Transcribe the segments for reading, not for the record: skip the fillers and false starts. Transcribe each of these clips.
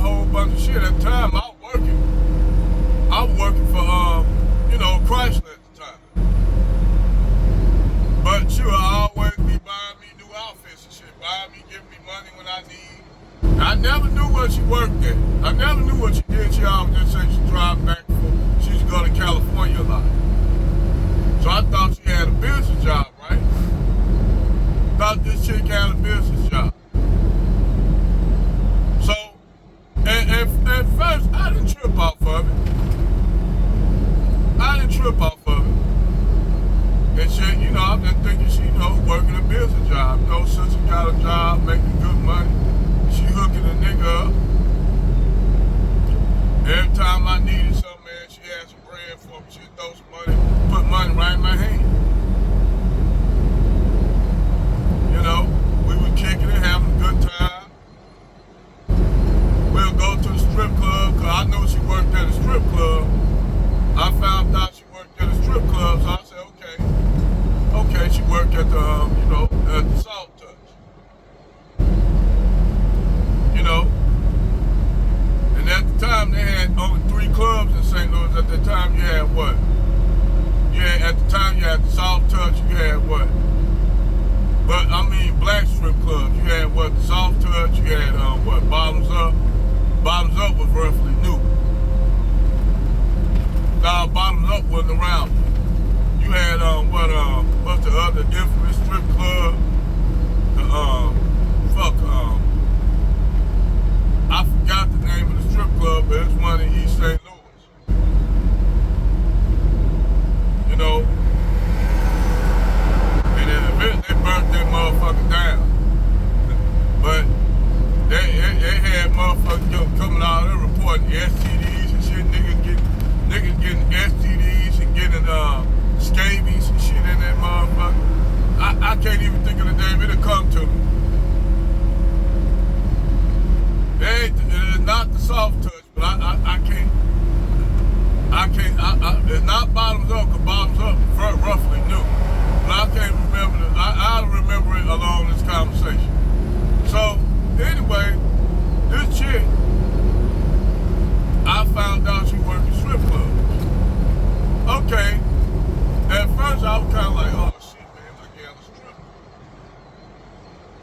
whole bunch of shit. At the time, I was working. I was working for, Chrysler at the time. But she would always be buying me new outfits and shit, buying me, giving me money when I need. I never knew where she worked at. I never knew what she did. She always just said she drive back and forth. She used to go to California a lot. So I thought she had a business job, right? Thought this chick had a business job. So, at first, I didn't trip off of it. And shit, I'm just thinking she, working a business job. Sister got a job, making good money. She hooking a nigga up. Every time I needed something, man, she had some bread for me. She'd throw some money, put money right in my hand. We were kicking it, having a good time. We'll go to the strip club, because I know she worked at a strip club. I found out she worked at a strip club, so I said, okay, she worked at the, at the Soft Touch. And at the time, they had only 3 clubs in St. Louis. At the time, you had what? At the time, you had the Soft Touch, you had what? But, black strip clubs. You had what? The Soft Touch, you had, Bottoms Up. Bottoms Up was roughly new. Now, Bottoms Up wasn't around. You had, what's the other infamous strip club? I forgot the name of the strip club, but it's one in East St. Louis. And then eventually they burnt that motherfucker down. But they had motherfuckers coming out there reporting STDs and shit, niggas getting STDs and getting scabies and shit in that motherfucker. I can't even think of the name. It'll come to me. It is not the Soft Touch, but I can't. It's not Bottoms Up, because Bottoms Up roughly new. But I can't remember it. I'll remember it along this conversation. So, anyway, this chick, I found out she worked in strip clubs. Okay. At first, I was kind of like, oh, shit, man, I got a stripper.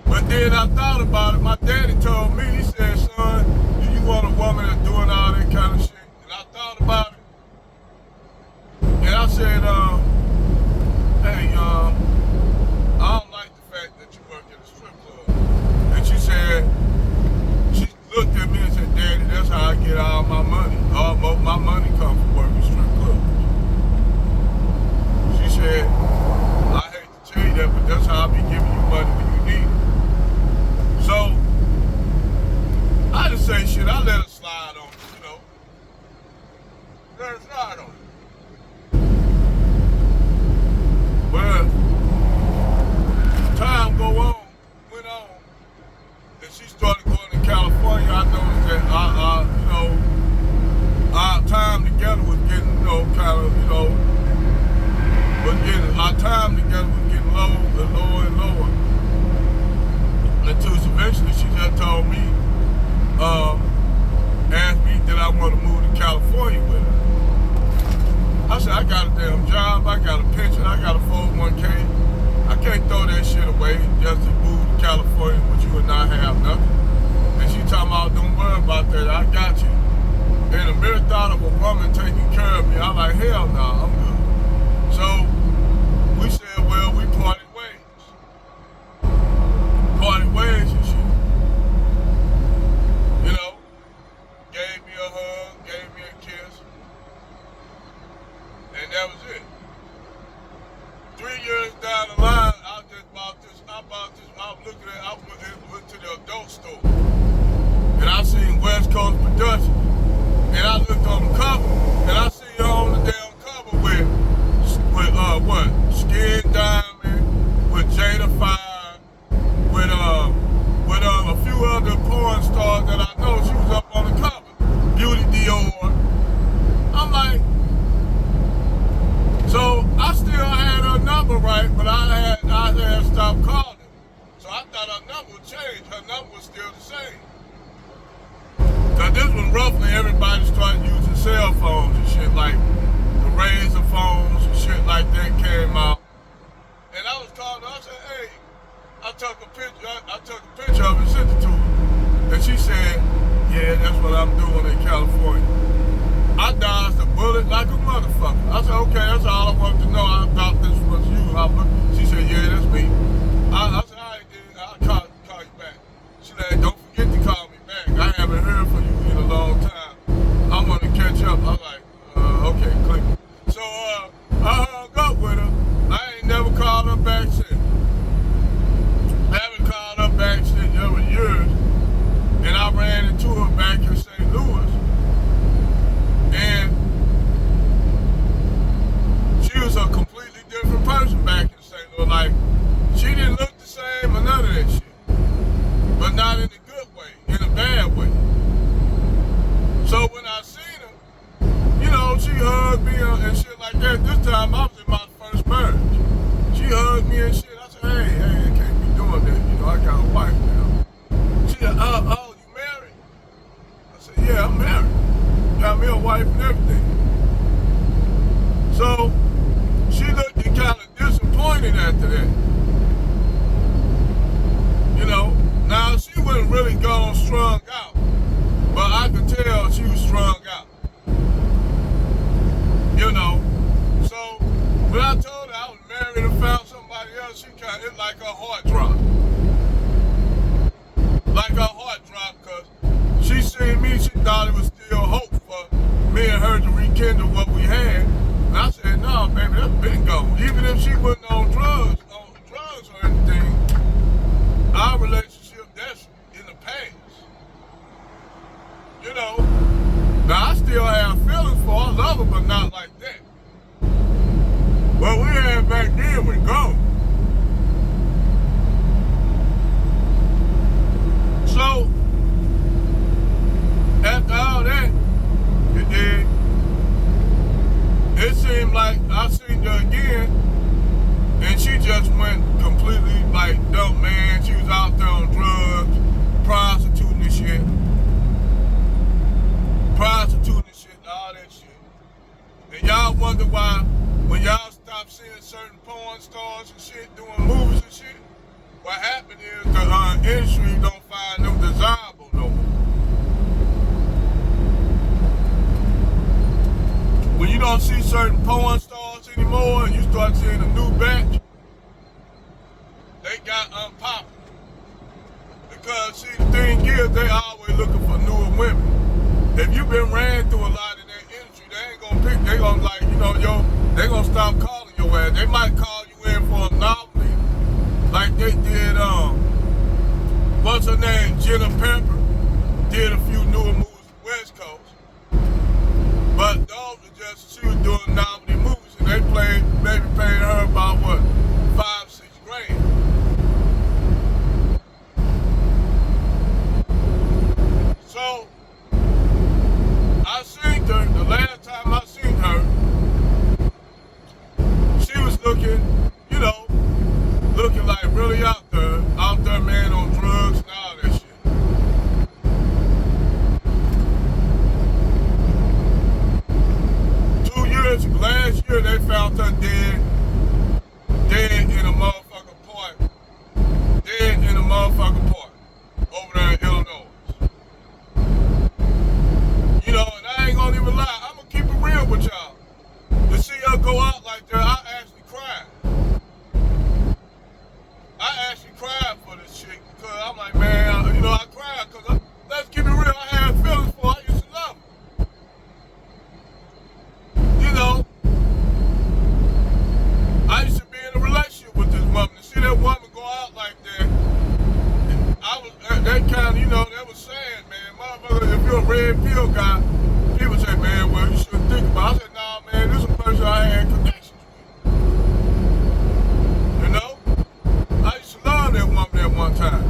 But then I thought about it. My daddy told me, he said, son, do you want a woman that's doing all that kind of shit? And I thought about it. And I said, hey, I don't like the fact that you work at a strip club. And she said, she looked at me and said, Daddy, that's how I get all my money. All my money comes from working strip clubs. She said, I hate to tell you that, but that's how I be giving you money when you need it. So, I didn't say shit. I let her slide on it, Let her slide on it. Well, time went on, and she started going to California. I noticed that our time together was getting, our time together was getting lower and lower and lower. Until eventually she just told me, asked me that I want to move to California with her. I said, I got a damn job, I got a pension, I got a 401k. I can't throw that shit away just to move to California, but you would not have nothing. And she talking about, don't worry about that, I got you. And the mere thought of a woman taking care of me, I'm like, hell no, I'm good. So, we said, well, we parted ways. Parted ways and shit. Gave me a hug, gave me a kiss. And that was it. 3 years down the line, I went to the adult store. And I seen West Coast Productions. And I looked on the cover, and I see her on the damn cover with everybody started using cell phones and shit, like the Razor phones and shit like that came out. And I was calling her, I said, hey, I took a picture of it and sent it to her. And she said, yeah, that's what I'm doing in California. I dodged a bullet like a motherfucker. I said, okay, that's all I wanted to know. I thought this was you. She said, yeah, that's me. I said, all right, dude, I'll call you back. She said, don't forget to call me back. I haven't heard from you in a long time. I want to catch up. I was like, okay, click. So I hung up with her. I ain't never called her back since. I haven't called her back since over years. And I ran into her back in St. Louis. And she was a completely different person back in St. Louis. Like, she didn't look the same or none of that shit. But not in a good way, in a bad way. So when I seen her, you know, she hugged me and shit like that. This time I was in my first marriage. She hugged me and shit. I said, hey, I can't be doing that. You know, I got a wife now. She said, oh, you married? I said, yeah, I'm married. Got me a wife and everything. So she looked kind of disappointed after that. You know, now she wasn't really gone strung out, but I could tell she was strung out. You know, so when I told her I was married and found somebody else, she kind of, like her heart dropped. Like her heart dropped, because she seen me, she thought it was still hope for me and her to rekindle what we had. And I said, no, baby, that's been gone. Even if she wasn't on drugs or anything, our relationship, that's in the past. You know, now I still have feelings for her, I love her, but not like that. What we had back then was gone. So, after all that, it seemed like I seen her again, and she just went completely like dumb, man. She was out there on drugs, prostituting and shit. All that shit. And y'all wonder why, when y'all stop seeing certain porn stars and shit doing movies and shit, what happened is the industry don't find them desirable no more. When you don't see certain porn stars anymore and you start seeing a new batch, they got unpopular. Because see, the thing is, they always looking for newer women. If you've been ran through a lot in that industry, they ain't gonna pick, they gonna like, you know, they gonna stop calling your ass. They might call you in for a novelty, like they did, what's her name, Jenna Pepper, did a few newer movies on the West Coast. But those were just, she was doing novelty movies, and they maybe paid her about what, $5-6 grand. So, I seen her, the last time I seen her, she was looking, you know, looking like really out there, man, on drugs and all that shit. Last year they found her dead in a motherfucking park. Dead in a motherfucking park over there in Illinois. You know, and I ain't gonna even lie, I'm gonna keep it real with y'all. To see her go out like that, I actually cried. I actually cried for this chick because I'm like, man, you know, I cried because, let's keep it real, I had feelings for her. I used to love her. You know, I used to be in a relationship with this woman. To see that woman go out like that, that kind of, you know, that was sad, man. Motherfucker, if you're a red pill guy, people say, man, well, you shouldn't think about it. I said, nah, man, this is a person I had connections with. You know? I used to love that woman at one time.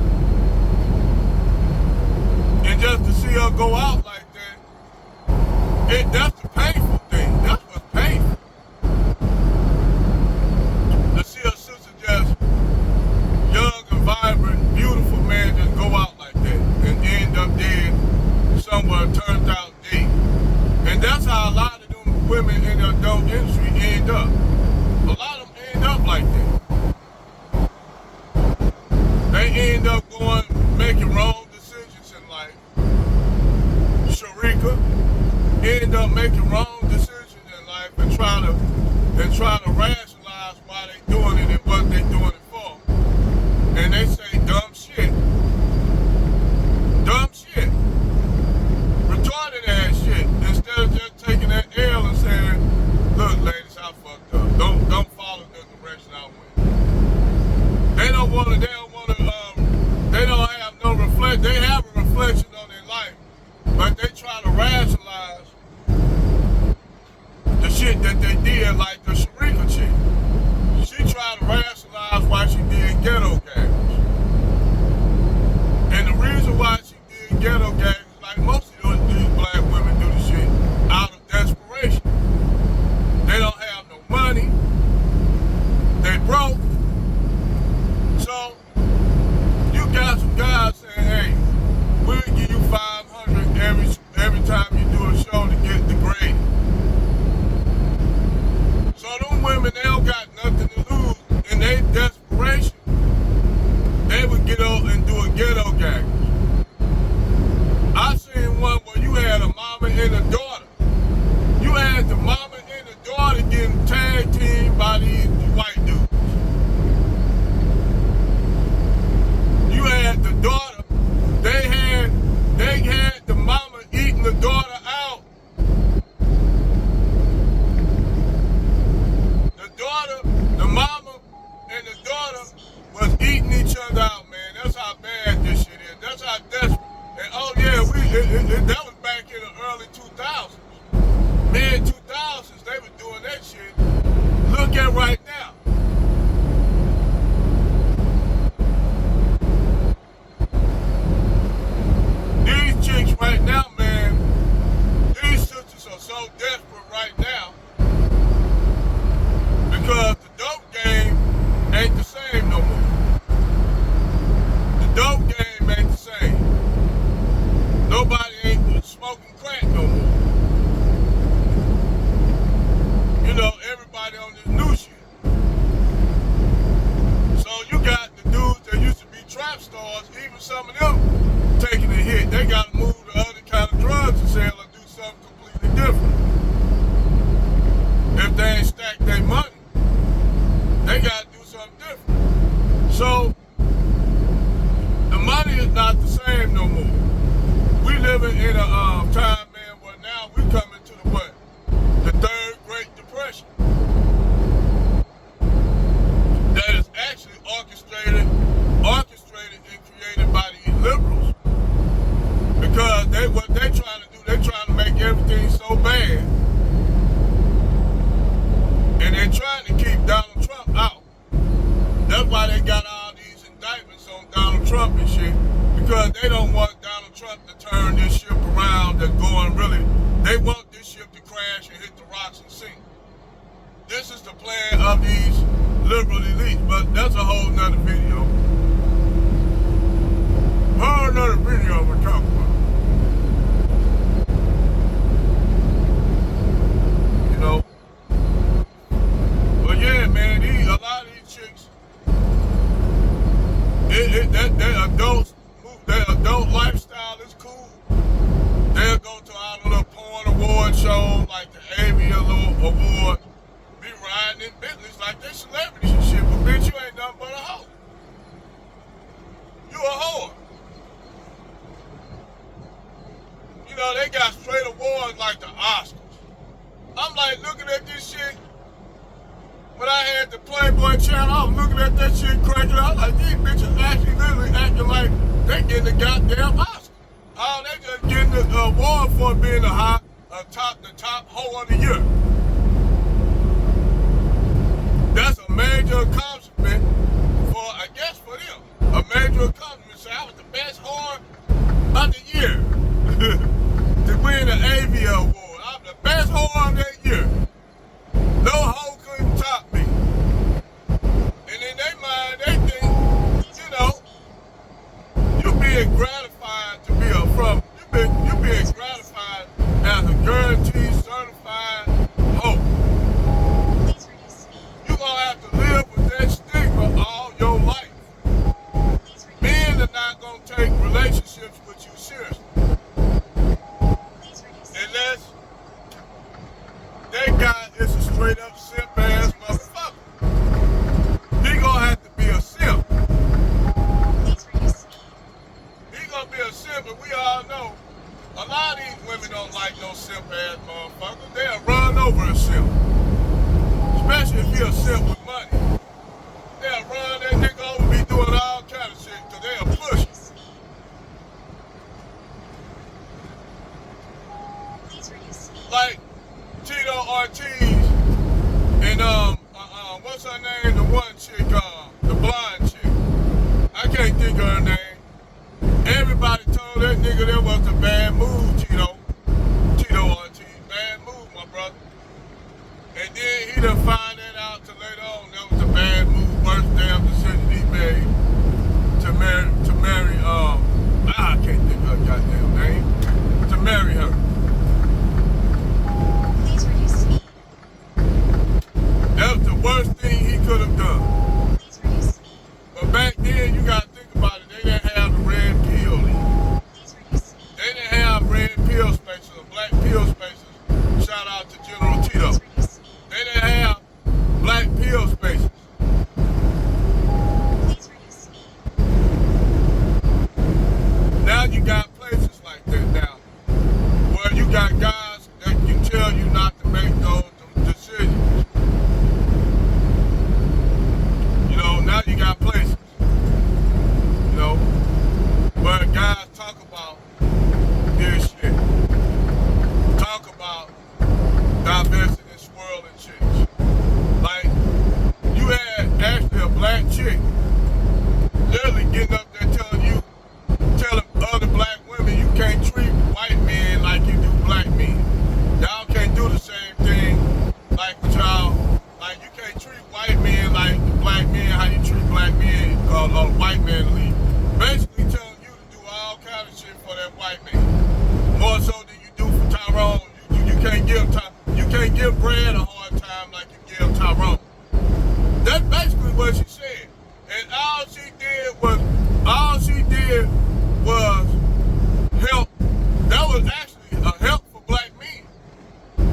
And just to see her go out like that, that's the painful thing. That's what's painful. To see a sister just young and vibrant, beautiful man just go out like that and end up dead somewhere, turns out dead. women in the adult industry end up. A lot of them end up like that. They end up making wrong decisions in life. Sharika end up making wrong decisions in life and try to rationalize why they doing it and what they doing it for. And they say dumb shit. Dumb shit. Retarded ass shit. Instead of just taking that L and saying, look, ladies, I fucked up. Don't follow the direction I went. They don't have no reflect. They have a reflection on their life, but they try to rationalize the shit that they did, like the Sharika chick. She tried to rationalize why she did ghetto gangs. And the reason why she did ghetto gangs is like most of these black women do the shit out of desperation. They don't have no money. They broke. So you got some guys saying, hey, we'll give you $500 every time you do a show to get degraded. So them women, they don't got nothing to lose. In their desperation, they would get out and do a ghetto gang. I seen one where you had a mama and a daughter. You had the mama and the daughter getting tag teamed by these white dudes. You had the daughter, they had the mama eating the daughter out. The mama and the daughter was eating each other out, man. That's how bad this shit is. That's how desperate. And oh yeah, that was back in the early 2000s. Mid 2000s, they were doing that shit. Look at right now. These chicks right now, man, these sisters are so desperate right now because the dope game ain't the same no more. The dope game ain't the same. Nobody ain't smoking crack no more. You know, everybody on this new shit. So you got the dudes that used to be trap stars, even some of them taking a hit. They got to move to other kind of drugs to sell or do something completely different. If they ain't stacked their money, they got to do something different. So the money is not the same no more. We living in a time, man, where now we coming to the what? The third Great Depression. That is actually orchestrated and created by these liberals. Because what they trying to do, they trying to make everything so bad. And they're trying to keep Donald Trump out. That's why they got all these indictments on Donald Trump and shit. Because they don't want Donald Trump to turn this ship around that's going really. They want this ship to crash and hit the rocks and sink. This is the plan of these liberal elites, but that's a whole nother video. Whole nother video we're talking about. You know? But yeah, man, a lot of these chicks, their adult lifestyle is cool. They'll go to all the little porn award shows like the Avia Award, be riding in Bentleys like they celebrities and shit, but bitch, you ain't nothing but a hoe. You a whore. You know, they got straight awards like the Oscars. I'm like looking at this shit. When I had the Playboy channel, I was looking at that shit cracking out. Like, these bitches actually literally acting like they getting the goddamn Oscar. Oh, they just getting the award for being the top hoe of the year. That's a major accomplishment I guess for them. A major accomplishment. So I was the best whore of the year. To win the Avia Award. I'm the best whore of that year. No hoe couldn't top me. And in their mind, they think, you know, you being gratified to be you being gratified as a guaranteed certified women don't like no simp ass motherfuckers. They'll run over a simp. Especially if you're a simp with money. They'll run that nigga over, be doing all kind of shit, cause they'll push it. Like Tito Ortiz and what's her name? The one chick, the blonde chick. I can't think of her name. Everybody told that nigga that was a bad move, Tito Ortiz. Bad move, my brother. And then he done find that out till later on. That was a bad move, worst damn decision he made to marry, I can't think of her goddamn name. To marry her. Please reduce speed. That was the worst thing he could have done. Please reduce speed. But back then, you gotta think about it, they didn't have the red pill league. Please reduce speed. They didn't have red pill spaces or black pill spaces. Shout out to General Tito. Please reduce speed. They didn't have black pill spaces. Please reduce speed. Now you got places like that now, where you got guys that can tell you not to make those decisions. You know, now you got places, you know, where guys talk about this shit. Talk about diversity and swirling chicks. Like, you had actually a black chick literally getting up there telling other black women you can't treat white men like you do black men. Y'all can't do the same thing like with y'all. Like, you can't treat white men like black men, how you treat black men, white man leave. Basically telling you to do all kind of shit for that white man. More so than you do for Tyrone. You can't give Brad a hard time like you give Tyrone. That's basically what she said. And all she did was help. That was actually a help for black men.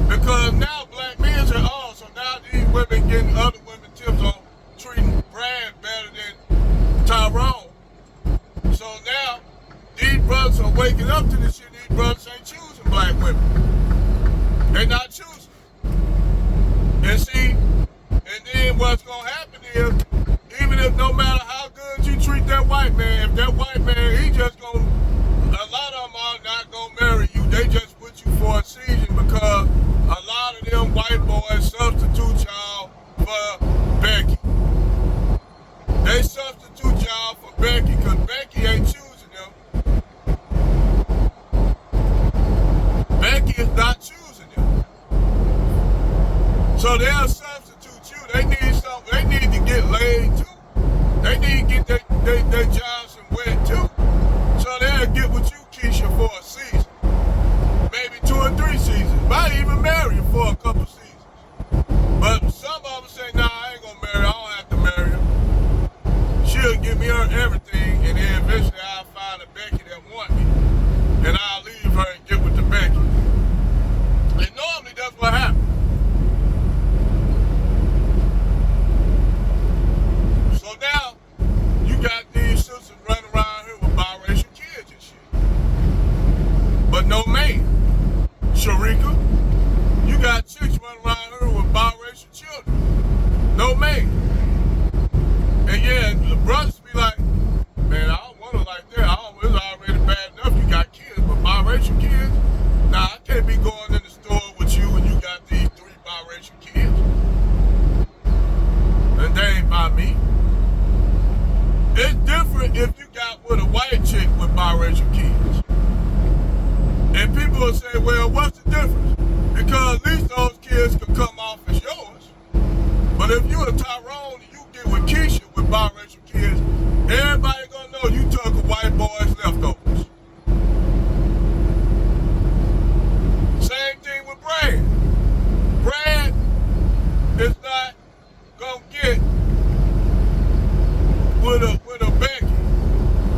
Because now black men say, oh, so now these women getting other women tips on treating Brad better than Tyrone. So now these brothers are waking up to this shit. These brothers ain't choosing black women. They not choosing. And see, and then what's gonna happen is, even if no matter how good you treat that white man, if that white man, he just gonna, a lot of them are not gonna marry you. They just put you for a season because a lot of them white boys substitute y'all for Becky. They substitute y'all for Becky because Becky ain't choosing them. Becky is not choosing them. So they'll substitute you. They need something. They need to get laid too. They need to get their jobs and wet too. So they'll get with you, Keisha, for a season. Maybe 2 or 3 seasons. Might even marry you for a couple seasons. But some of them say, nah, I ain't gonna marry her. I don't have to marry her. She'll give me her everything, and then eventually I'll find a Becky that want me. And I'll leave her and get with the Becky. And normally that's what happens. So now, you got these sisters running around here with biracial kids and shit. But no man. Sharika, you got chicks running around here with biracial children. No man. And yeah, the brothers be like, man, I don't want it like that. It's already bad enough you got kids, but biracial kids? Nah, I can't be going in the store with you and you got these 3 biracial kids. And they ain't by me. It's different if you got with a white chick with biracial kids. And people will say, well, what's the difference? Because at least those kids could come off as yours. But if you're a Tyrone and you get with Keisha with biracial kids, everybody gonna know you took a white boy's leftovers. Same thing with Brad. Brad is not gonna get with a Becky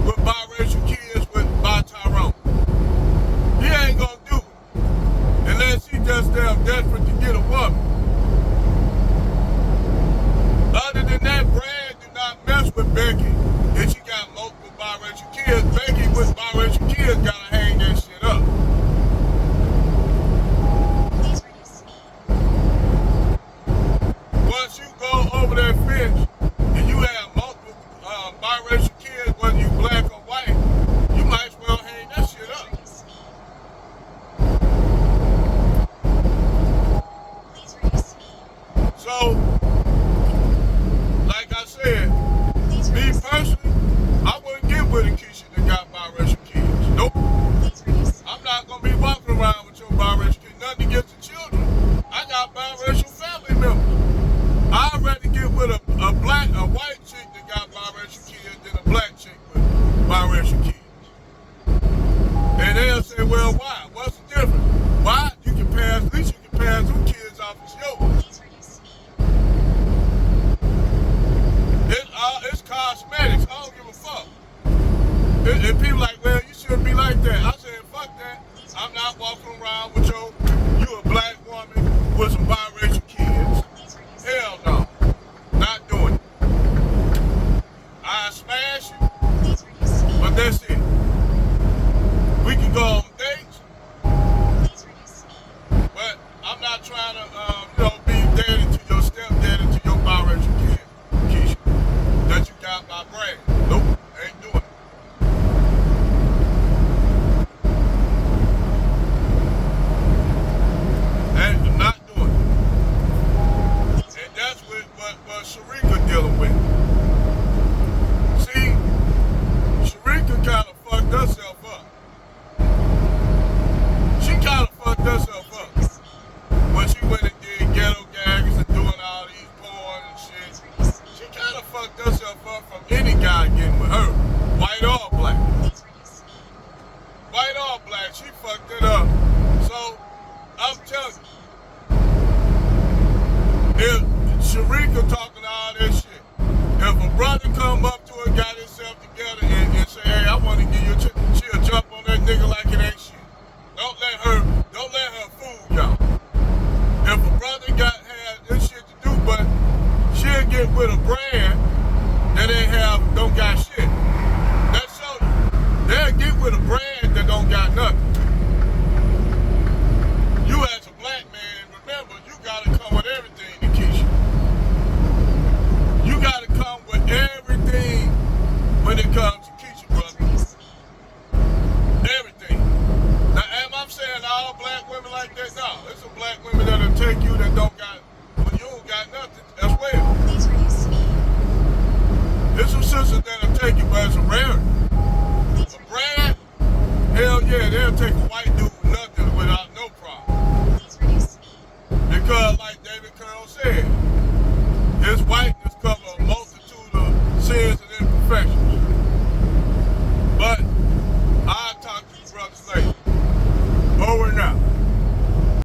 with biracial kids by Tyrone. He ain't gonna do it unless he just damn desperate to get a woman. walking around with you a black woman with some biracial kids. Please reduce Hell no. Not doing it. I smash you, Please reduce speed. but that's it. We can go on dates, Please reduce speed. but I'm not trying to, be daddy to your stepdaddy to your biracial kid, Keisha, that you got by brand. Nope, ain't doing it. And not doing it. Please And that's what Sharika dealing with. See, Sharika kind of fucked herself up. She kind of fucked herself up reduce speed. when she went and did ghetto gags and doing all these porn and Please shit. reduce She speed. kind of fucked herself up from any guy getting with her, white or black. Please reduce speed. White or black, she fucked it up. So, I'm telling you, if Sharika talking all this shit, if a brother come up to her, got himself together and say, hey, I want to give you a chick, she'll jump on that nigga like it ain't shit. Don't let her fool y'all. If a brother had this shit to do, but she'll get with a brand that don't got shit. That show you. They'll get with a brand that don't got nothing. You as a black man, remember, you gotta come with everything, Nikisha. You gotta come with everything when it comes to Keisha, Please brother. reduce speed. Everything. Now, am I saying all black women like that? No, there's some black women that'll take you that don't got, when you don't got nothing as well. Please reduce speed. There's some sisters that'll take you, but it's a rarity. Please A reduce brand, hell yeah, they'll take a white dude with nothing without no problem. Please reduce speed. Because, like David Curl said, his whiteness comes